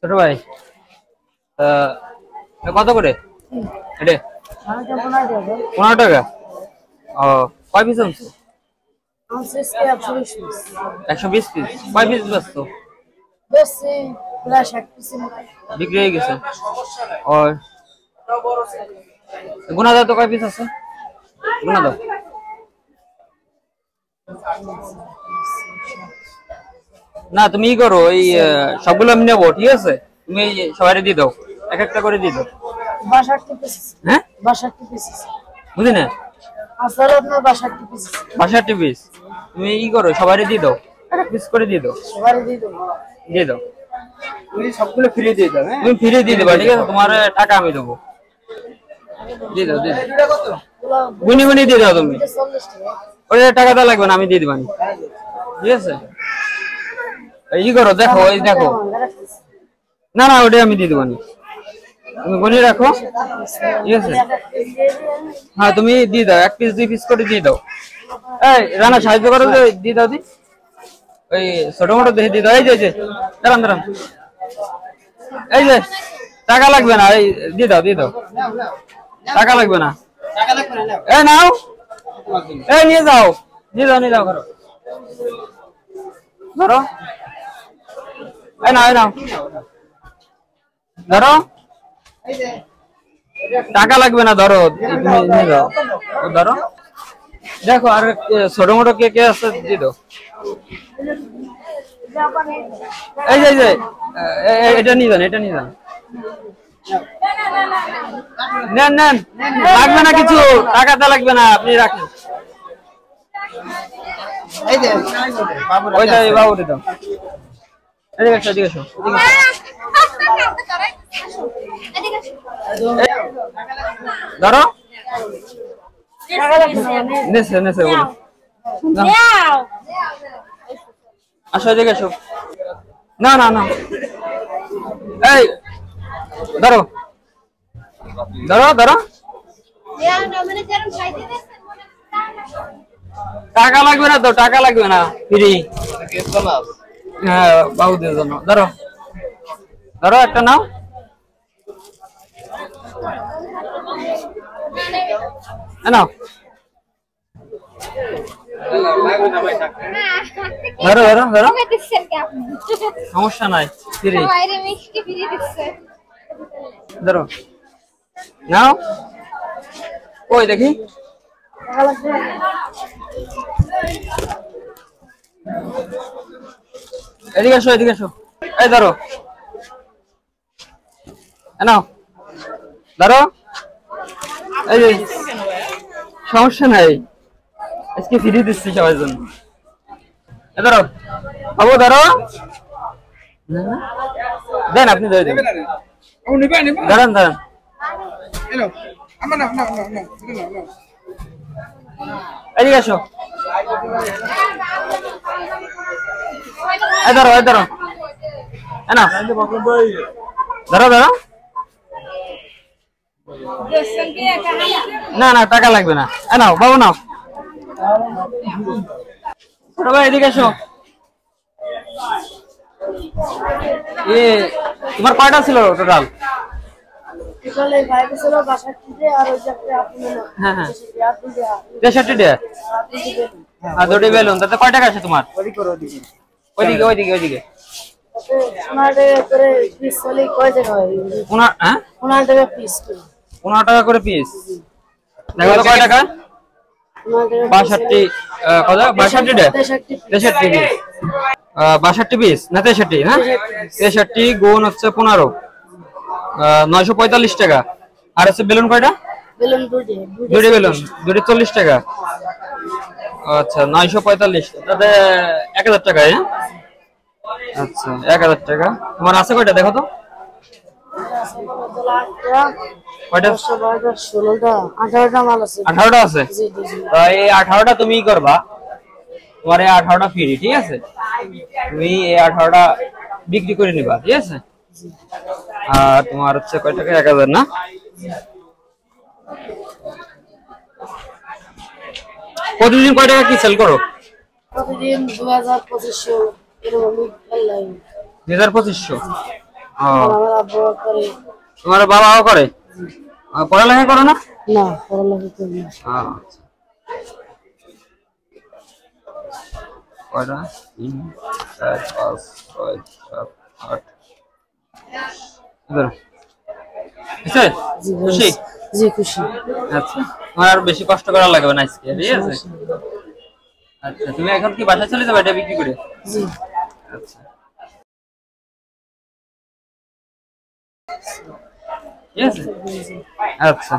ছোট ভাই কত করে এটা? 15 টাকা। ও কয় পিস আনছো? 120 পিস। কয় পিস বেচছো? বিক্রি হয়ে গেছে। আর গুনা দাও তো কয় পিস আছে? গুনা দাও। না তুমি ই করো, এই সবগুলো আমি নেবো, ঠিক আছে? তুমি সবাই দিয়ে দাও, এক একটা করে দিয়ে দাও। 62 পিস। হ্যাঁ 62 পিস বুঝি না। আসলে আপনার 62 পিস। 62 পিস তুমি ই করো, সবাই দিয়ে দাও, এক পিস করে দিয়ে দাও। সবাই দিয়ে দেবো। দিয়ে দাও। তুমি সবগুলো ফ্রি দিয়ে দাও। হ্যাঁ তুমি ফ্রি দিয়ে দেবা, ঠিক আছে? তোমার টাকা আমি দেবো। দিয়ে দাও, দিয়ে দাও। এটা কত? গুনি গুনি দিয়ে দাও তুমি। 40 টাকা। ওই টাকা দেওয়া লাগবে না, আমি দিয়ে দিবানি, ঠিক আছে? ই করো, দেখো, ওই দেখো। না না, ওটাই আমি দিয়ে দিবানি, তুমি গুনি রাখো, ঠিক আছে? হ্যাঁ তুমি দিয়ে দাও, এক পিস 2 পিস করে দিয়ে দাও। এই রানা সাহায্য করো, দিয়ে দাও দি। ওই ছোট মোটো দেখে দিয়ে দাও। এই যে দাঁড়ান দাঁড়ান, এই যে টাকা লাগবে না, এই দিয়ে দাও, দিয়ে দাও। টাকা লাগবে না, এই নাও, এই নিয়ে যাও, নিয়ে যাও, নিয়ে যাও, ধরো ধরো, এই নাও, এই নাও, ধরো। টাকা লাগবে না, ধরো, তুমি নিয়ে যাও, ধরো। দেখো আর ছোট মোটো কে কে আছে দিয়ে দাও। এই যে এটা নিয়ে যান, এটা নিয়ে যান। নেন নেন, লাগবে না কিছু, টাকাটা লাগবে না, আপনি রাখেন। এই যে বাবু ওইটা এই বাবুরে দাও। এদিকে এসো, এদিকে এসো। ধরো, নেছে নেছে বলো। আসো, এদিকে এসো। না না না, এই ধরো ধরো ধরো। টাকা লাগবে না তো, টাকা লাগবে না, ফ্রি। হ্যাঁ বাবুদের জন্য। ধরো ধরো, একটা নাও। নাও, ধরো ধরো ধরো, সমস্যা নাই, ফ্রি। ধরো, নাও। ওই দেখি, এদিকে এসো, এদিকে এসো। এই ধরো, নাও, ধরো। এই যে সমস্যা নাই, আজকে ফ্রি দিচ্ছি সবার জন্য। ধরো বাবু, ধরো, দেন, আপনি ধরে দেন। দাঁড়ান দাঁড়ান, এদিকে এসো। এই ধরো, এই ধরো, না ধরো ধরো। না না, টাকা লাগবে না, নাও বাবু, নাও। ছোট ভাই এদিকে এসো। তোমার কয়টা ছিল টোটাল? হ্যাঁ হ্যাঁ, 63 আর 2টি বেলুন, তাতে কয় টাকা আছে তোমার? ওইদিকে ওইদিকে ওইদিকে। 15 টাকা করে পিস। দেখো তো কয় টাকা? 62, কত? 62 টাকা, 63 পিস। 62 পিস না 63? হ্যাঁ 63 গুণ হচ্ছে 15, 945 টাকা। আর হচ্ছে বেলুন কয়টা? দুটি বেলুন, দুটি 40 টাকা। আচ্ছা 945, তাতে 1000 টাকা। হ্যাঁ আচ্ছা 1000 টাকা। তোমার আছে কয়টা দেখো তো? কয়টা? 18টা আছে। তো এই 18টা তুমি করবা, তোমার এই 18টা ফ্রি, ঠিক আছে? তুমি এই 18টা বিক্রি করে নিবা, ঠিক আছে? আর তোমার হচ্ছে কয় টাকা? 1000 না? প্রতিদিন কয় টাকা কি সেল করো? প্রতিদিন 2000-2500 এরকম। 2500 ও আমার আব্বু করে। তোমার বাবাও করে? পড়ালেখা করো না? না, পড়ালেখা করি না। আচ্ছা। কয়টা? 3 4 5 6 7 8 ধরো। বুঝছে? জি খুশি? জি খুশি। আচ্ছা, তোমার আর বেশি কষ্ট করা লাগবে না আজকে, ঠিক আছে? আচ্ছা, তুমি এখন কি বাসায় চলে যাবে এটা বিক্রি করে? জি। আচ্ছা, ঠিক আছে? আচ্ছা।